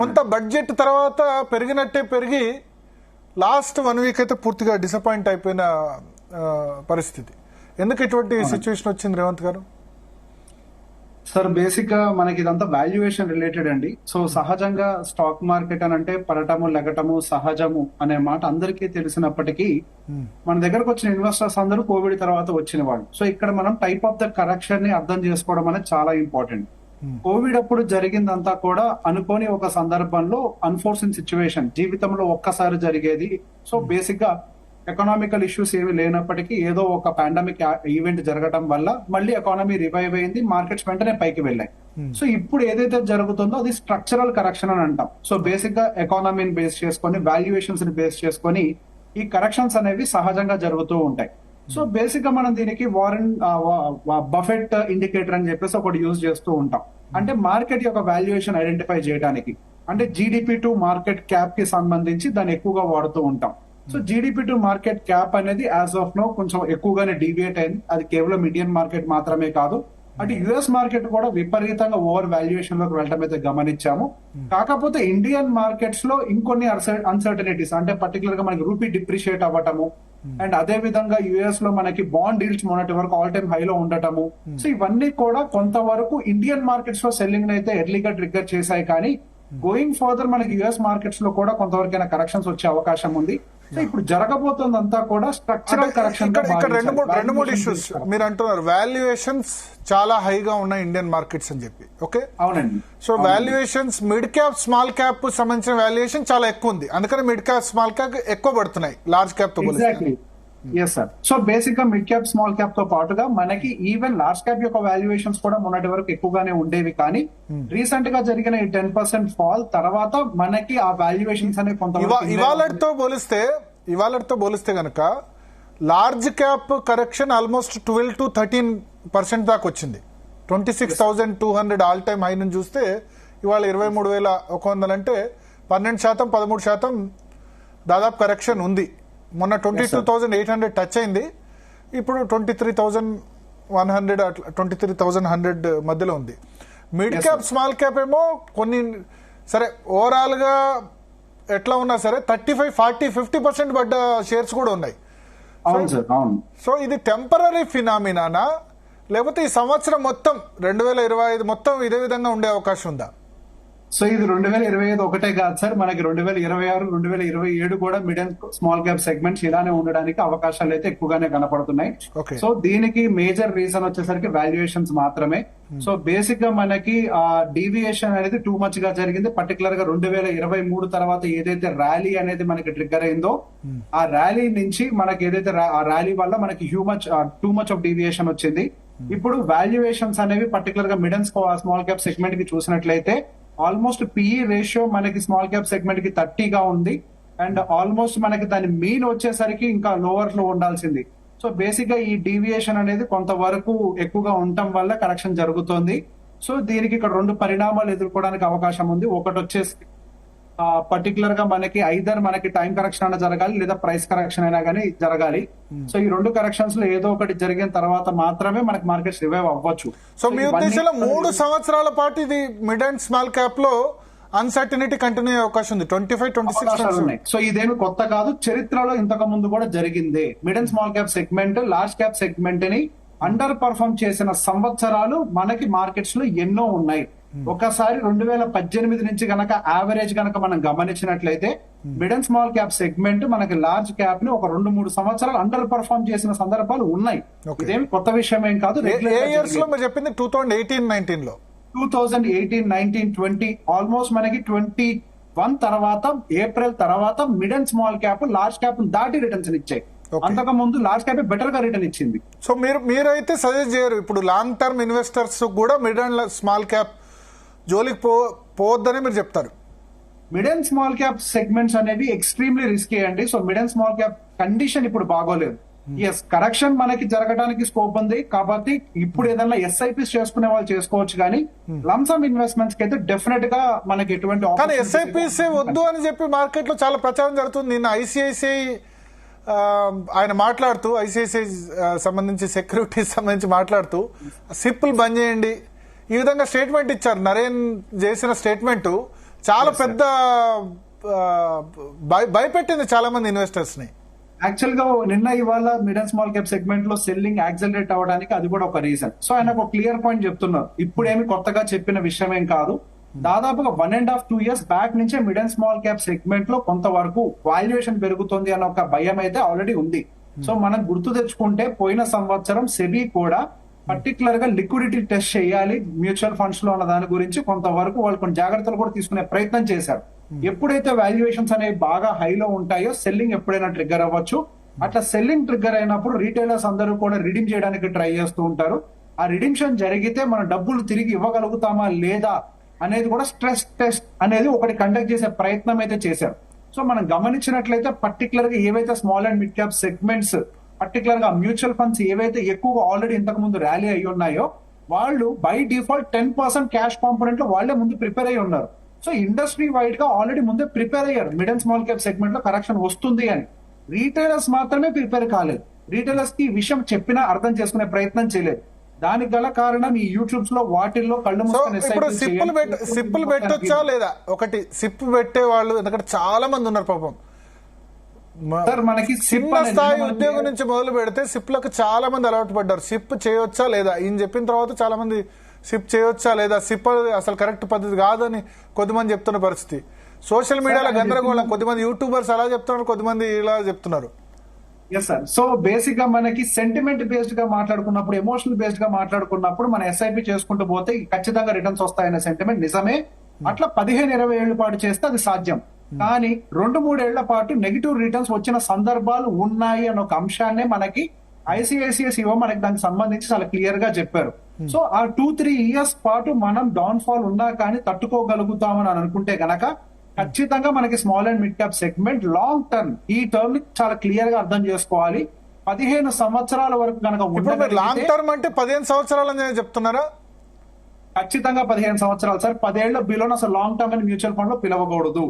కొంత బడ్జెట్ తర్వాత పెరిగినట్టే పెరిగి లాస్ట్ 1 వీక్ అయితే పూర్తిగా డిసప్పాయింట్ అయిపోయిన పరిస్థితి. ఎందుకు ఇటువంటి సిచ్యువేషన్ వచ్చింది రేవంత్ గారు? సార్ బేసిక్ గా మనకి ఇదంతా వాల్యుయేషన్ రిలేటెడ్ అండి. సో సహజంగా స్టాక్ మార్కెట్ అని అంటే పడటము లెగటము సహజము అనే మాట అందరికీ తెలిసినప్పటికీ మన దగ్గరకు వచ్చిన ఇన్వెస్టర్స్ అందరూ కోవిడ్ తర్వాత వచ్చిన వాళ్ళు. సో ఇక్కడ మనం టైప్ ఆఫ్ ద కరెక్షన్ ని అర్థం చేసుకోవడం అనేది చాలా ఇంపార్టెంట్. కోవిడ్ అప్పుడు జరిగిందంతా కూడా అనుకోని ఒక సందర్భంలో అన్ఫోర్సిన్ సిచ్యువేషన్, జీవితంలో ఒక్కసారి జరిగేది. సో బేసిక్ గా ఎకనామికల్ ఇష్యూస్ ఏమి లేనప్పటికీ ఏదో ఒక పాండమిక్ ఈవెంట్ జరగడం వల్ల మళ్ళీ ఎకానమీ రివైవ్ అయింది, మార్కెట్స్ వెంటనే పైకి వెళ్ళాయి. సో ఇప్పుడు ఏదైతే జరుగుతుందో అది స్ట్రక్చరల్ కరెక్షన్ అని అంటాం. సో బేసిక్ గా ఎకానమీని బేస్ చేసుకొని వాల్యుయేషన్స్ ని బేస్ చేసుకొని ఈ కరెక్షన్స్ అనేవి సహజంగా జరుగుతూ ఉంటాయి. సో బేసిక్ గా మనం దీనికి వారెన్ బఫెట్ ఇండికేటర్ అని చెప్పేసి ఒకటి యూజ్ చేస్తూ ఉంటాం. అంటే మార్కెట్ యొక్క వాల్యుయేషన్ ఐడెంటిఫై చేయడానికి, అంటే జీడిపి టు మార్కెట్ క్యాప్ కి సంబంధించి దాన్ని ఎక్కువగా వాడుతూ ఉంటాం. So GDP to market cap అనేది యాజ్ ఆఫ్ నో కొంచెం ఎక్కువగానే డీవియేట్ అయింది. అది కేవలం ఇండియన్ మార్కెట్ మాత్రమే కాదు, అటు యుఎస్ మార్కెట్ కూడా విపరీతంగా ఓవర్ వాల్యుయేషన్ లోకి వెళ్ళడం అయితే గమనించాము. కాకపోతే ఇండియన్ మార్కెట్స్ లో ఇంకొన్ని అన్సర్టనిటీస్, అంటే పర్టికులర్ గా మనకి రూపీ డిప్రిషియేట్ అవ్వటము, అండ్ అదే విధంగా యుఎస్ లో మనకి బాండ్ డీల్స్ మొన్నటి వరకు ఆల్ టైమ్ హైలో ఉండటము. సో ఇవన్నీ కూడా కొంతవరకు ఇండియన్ మార్కెట్స్ లో సెల్లింగ్ అయితే ఎర్లీగా ట్రిగ్గర్ చేశాయి. కానీ గోయింగ్ ఫర్దర్ మనకి యుఎస్ మార్కెట్స్ లో కూడా కొంతవరకైనా కరెక్షన్స్ వచ్చే అవకాశం ఉంది. సో ఇప్పుడు జరగబోతుందంతా కూడా స్ట్రక్చరల్ కరెక్షన్. ఇక్కడ రెండు మూడు ఇష్యూస్ మీరు అంటున్నారు. వాల్యుయేషన్స్ చాలా హైగా ఉన్నాయి ఇండియన్ మార్కెట్స్ అని చెప్పి, ఓకే అవునండి. So valuations mid cap small cap సంబంధించిన వాల్యుయేషన్ చాలా ఎక్కువ ఉంది, అందుకని మిడ్ క్యాప్ స్మాల్ క్యాప్ ఎక్కువ పడుతున్నాయి లార్జ్ క్యాప్ తో. Exactly, yes sir. So basic గా మిడ్ క్యాప్ స్మాల్ క్యాప్ తో పాటుగా మనకి ఈవెన్ లార్జ్ క్యాప్ యొక్క వాల్యుయేషన్స్ కూడా మొన్నటి వరకు ఎక్కువగానే ఉండేవి. కానీ రీసెంట్ గా జరిగిన ఈ 10% ఫాల్ తర్వాత మనకి ఆ వాల్యుయేషన్స్ అనేవి కొంత ఇవాళతో పోలిస్తే గనక large cap correction almost 12 to 13% దాకా వచ్చింది. 26,200 ఆల్ టైమ్ హై నుంచి చూస్తే ఇవాళ 23,100 అంటే 12%, 13% దాదాపు కరెక్షన్ ఉంది. మొన్న 22,800 టచ్ అయింది, ఇప్పుడు 23,100 అట్లా 23,100 మధ్యలో ఉంది. మిడ్ క్యాప్ స్మాల్ క్యాప్ ఏమో కొన్ని సరే ఓవరాల్ గా ఎట్లా ఉన్నా సరే 35, 40, 50% పడ్డ షేర్స్ కూడా ఉన్నాయి. సో ఇది టెంపరీ ఫినామినానా, లేకపోతే ఈ సంవత్సరం మొత్తం 2025 మొత్తం ఇదే విధంగా ఉండే అవకాశం ఉందా? సో ఇది 2025 ఒకటే కాదు సార్, మనకి 2026, 2027 కూడా mid and small cap segments ఇలానే ఉండడానికి అవకాశాలు అయితే ఎక్కువగానే కనపడుతున్నాయి. సో దీనికి మేజర్ రీజన్ వచ్చేసరికి వాల్యుయేషన్స్ మాత్రమే. సో బేసిక్ గా మనకి ఆ డీవియేషన్ అనేది టూ మచ్ గా జరిగింది. పర్టికులర్ గా 2023 తర్వాత ఏదైతే ర్యాలీ అనేది మనకి ట్రిగ్గర్ అయిందో ఆ ర్యాలీ నుంచి మనకి ఏదైతే ఆ ర్యాలీ వల్ల మనకి టూ మచ్ ఆఫ్ డీవియేషన్ వచ్చింది. ఇప్పుడు వాల్యుయేషన్స్ అనేవి పర్టికులర్ గా mid and small cap segment కి చూసినట్లయితే ఆల్మోస్ట్ పిఈ రేషియో మనకి స్మాల్ క్యాప్ సెగ్మెంట్ కి 30గా ఉంది. అండ్ ఆల్మోస్ట్ మనకి దాని మీన్ వచ్చేసరికి ఇంకా లోవర్ లో ఉండాల్సింది. సో బేసిక్ గా ఈ డీవియేషన్ అనేది కొంతవరకు ఎక్కువగా ఉండటం వల్ల కరెక్షన్ జరుగుతోంది. సో దీనికి ఇక్కడ 2 పరిణామాలు ఎదుర్కోవడానికి అవకాశం ఉంది. ఒకటి వచ్చేసి పర్టికులర్ గా మనకి ఐదర్ మనకి టైం కరెక్షన్ అయినా జరగాలి, లేదా ప్రైస్ కరెక్షన్ అయినా కానీ జరగాలి. సో ఈ 2 కరెక్షన్స్ లో ఏదో ఒకటి జరిగిన తర్వాత మాత్రమే మనకి మార్కెట్స్ రివైవ్ అవ్వచ్చు. సో మీ ఉద్దేశంలో 3 సంవత్సరాల పాటు ఇది మిడ్ అండ్ స్మాల్ క్యాప్ లో అన్సర్టనిటీ కంటిన్యూ అయ్యే అవకాశం ఉంది. 25, 26 ఉన్నాయి. సో ఇదేమి కొత్త కాదు, చరిత్రలో ఇంతకు ముందు కూడా జరిగింది. Mid and small cap segment large cap segment ని అండర్ పర్ఫార్మ్ చేసిన సంవత్సరాలు మనకి మార్కెట్స్ లో ఎన్నో ఉన్నాయి. ఒకసారి 2018 నుంచి గనక యావరేజ్ గనక మనం గమనించినట్లయితే mid and small cap segment మనకి లార్జ్ క్యాప్ ని ఒక 2-3 సంవత్సరాలు అండర్ పర్ఫార్మ్ చేసిన సందర్భాలు ఉన్నాయి. ఇదేమి కొత్త విషయం ఏం కాదు. 2018-19 లో 2018, 19, 20 ఆల్మోస్ట్ మనకి 21 తర్వాత ఏప్రిల్ తర్వాత mid and small cap large cap దాటి రిటర్న్స్ ఇచ్చాయి. అంతకు ముందు లార్జ్ క్యాప్ బెటర్ గా రిటర్న్ ఇచ్చింది. సో మీరైతే సజెస్ట్ చేయరు ఇప్పుడు లాంగ్ టర్మ్ ఇన్వెస్టర్స్ కూడా మిడ్ అండ్ స్మాల్ క్యాప్ జోలికి పోవద్దని మీరు చెప్తారు? Mid and small cap segments అనేవి ఎక్స్ట్రీమ్లీ రిస్కీ అండి. So mid and small cap condition ఇప్పుడు బాగోలేదు. ఎస్, కరెక్షన్ మనకి జరగడానికి స్కోప్ ఉంది కాబట్టి ఇప్పుడు ఏదైనా ఎస్ఐపిస్ చేసుకునే వాళ్ళు చేసుకోవచ్చు, కానీ లంసమ్ ఇన్వెస్ట్మెంట్స్ కి అయితే డెఫినెట్ గా మనకి ఎటువంటి ఎస్ఐపిస్ వద్దు అని చెప్పి మార్కెట్ లో చాలా ప్రచారం జరుగుతుంది. నిన్న ఐసిఐసిఐ ఆయన మాట్లాడుతూ ఐసిఐసిఐ సంబంధించి సెక్యూరిటీస్ సంబంధించి మాట్లాడుతూ సిప్పులు బంద్ చేయండి ఈ విధంగా స్టేట్మెంట్ ఇచ్చారు. నరేన్ చేసిన స్టేట్మెంట్ చాలా పెద్ద భయపెట్టింది చాలా మంది ఇన్వెస్టర్స్ ని. యాక్చువల్ గా నిన్న ఇవాళ mid and small cap segment లో సెల్లింగ్ యాక్సలరేట్ అవ్వడానికి అది కూడా ఒక రీజన్. సో ఆయన ఒక క్లియర్ పాయింట్ చెప్తున్నారు, ఇప్పుడేమి కొత్తగా చెప్పిన విషయం ఏం కాదు. దాదాపుగా 1.5 2 years బ్యాక్ నుంచే mid and small cap segment లో కొంతవరకు వాల్యుయేషన్ పెరుగుతుంది అన్న ఒక భయం అయితే ఆల్రెడీ ఉంది. సో మనం గుర్తు తెచ్చుకుంటే పోయిన సంవత్సరం సెబీ కూడా పర్టికులర్ గా లిక్విడిటీ టెస్ట్ చేయాలి మ్యూచువల్ ఫండ్స్ లో అన్న దాని గురించి కొంతవరకు వాళ్ళు కొన్ని జాగ్రత్తలు కూడా తీసుకునే ప్రయత్నం చేశారు. ఎప్పుడైతే వాల్యుయేషన్స్ అనేవి బాగా హైలో ఉంటాయో సెల్లింగ్ ఎప్పుడైనా ట్రిగ్గర్ అవ్వచ్చు. అట్లా సెల్లింగ్ ట్రిగ్గర్ అయినప్పుడు రీటైలర్స్ అందరూ కూడా రిడీమ్ చేయడానికి ట్రై చేస్తూ ఉంటారు. ఆ రిడీమ్షన్ జరిగితే మన డబ్బులు తిరిగి ఇవ్వగలుగుతామా లేదా అనేది కూడా స్ట్రెస్ టెస్ట్ అనేది ఒకటి కండక్ట్ చేసే ప్రయత్నం అయితే చేశారు. సో మనం గమనించినట్లయితే పర్టికులర్ గా ఏవైతే small and mid cap segments, particular గా మ్యూచువల్ ఫండ్స్ ఏవైతే ఎక్కువగా ఆల్రెడీ ఇంతకు ముందు ర్యాలీ అయి ఉన్నాయో వాళ్ళు బై డిఫాల్ట్ 10% క్యాష్ కాంపోనెంట్ లో వాళ్ళే ముందు ప్రిపేర్ అయి ఉన్నారు. సో ఇండస్ట్రీ వైడ్ గా ఆల్రెడీ ముందే ప్రిపేర్ అయ్యారు mid and small cap segment లో కరెక్షన్ వస్తుంది అని. రీటైలర్స్ మాత్రమే ప్రిపేర్ కాలేదు. రీటైలర్స్ కి ఈ విషయం చెప్పినా అర్థం చేసుకునే ప్రయత్నం చేయలేదు. దానికి గల కారణం ఈ యూట్యూబ్స్ లో వాటిల్లో కళ్ళు ఇప్పుడు సిప్పులు పెట్టొచ్చా లేదా? ఒకటి సిప్ పెట్టే వాళ్ళు, ఎందుకంటే చాలా మంది ఉన్నారు పాపం. సార్ మనకి చిన్న స్థాయి ఉద్యోగం నుంచి మొదలు పెడితే సిప్లకు చాలా మంది అలవాటు పడ్డారు. సిప్ చేయొచ్చా లేదా ఈయన చెప్పిన తర్వాత చాలా మంది సిప్ చేయొచ్చా లేదా, సిప్ అసలు కరెక్ట్ పద్ధతి కాదని కొద్దిమంది చెప్తున్న పరిస్థితి. సోషల్ మీడియాలో గందరగోళం, కొద్దిమంది యూట్యూబర్స్ అలా చెప్తున్నారు, కొద్దిమంది ఇలా చెప్తున్నారు. Yes sir. సో బేసిక్ గా మనకి సెంటిమెంట్ బేస్డ్ గా మాట్లాడుకున్నప్పుడు, ఎమోషనల్ బేస్డ్ గా మాట్లాడుకున్నప్పుడు మన ఎస్ఐపి చేసుకుంటూ పోతే ఖచ్చితంగా రిటర్న్స్ వస్తాయనే సెంటిమెంట్ నిజమే. అట్లా 15-20 ఏళ్ల పాటు చేస్తే అది సాధ్యం. కానీ 2-3 ఏళ్ల పాటు నెగిటివ్ రిటర్న్స్ వచ్చిన సందర్భాలు ఉన్నాయి అన్న ఒక అంశాన్నే మనకి ఐసిఐసిఐ సిఓ మనకి దానికి సంబంధించి చాలా క్లియర్ గా చెప్పారు. సో ఆ 2-3 years పాటు మనం డౌన్ ఫాల్ ఉన్నా కానీ తట్టుకోగలుగుతామని అనుకుంటే గనక ఖచ్చితంగా మనకి small and mid cap segment long term, ఈ టర్మ్ ని చాలా క్లియర్ గా అర్థం చేసుకోవాలి. 15 సంవత్సరాల వరకు కనుక లాంగ్ టర్మ్ అంటే 15 సంవత్సరాలు చెప్తున్నారా? ఖచ్చితంగా 15 సంవత్సరాలు సార్. 10 ఏళ్ల బిలో అసలు లాంగ్ టర్మ్ అని మ్యూచువల్ ఫండ్ లో పిలవకూడదు.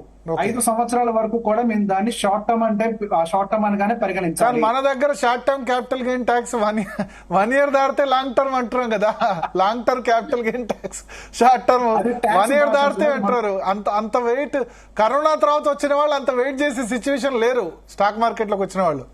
5 సంవత్సరాల వరకు కూడా మేము దాన్ని షార్ట్ టర్మ్ అంటే షార్ట్ టర్మ్ అనగానే పరిగణించాలి. మన దగ్గర short term capital gain tax 1 year దాటితే లాంగ్ టర్మ్ అంటున్నాం కదా. Long term capital gain tax short term 1 year దాటితే అంటారు. అంత వెయిట్, కరోనా తర్వాత వచ్చిన వాళ్ళు అంత వెయిట్ చేసే సిచ్యువేషన్ లేరు స్టాక్ మార్కెట్ లోకి వచ్చిన వాళ్ళు.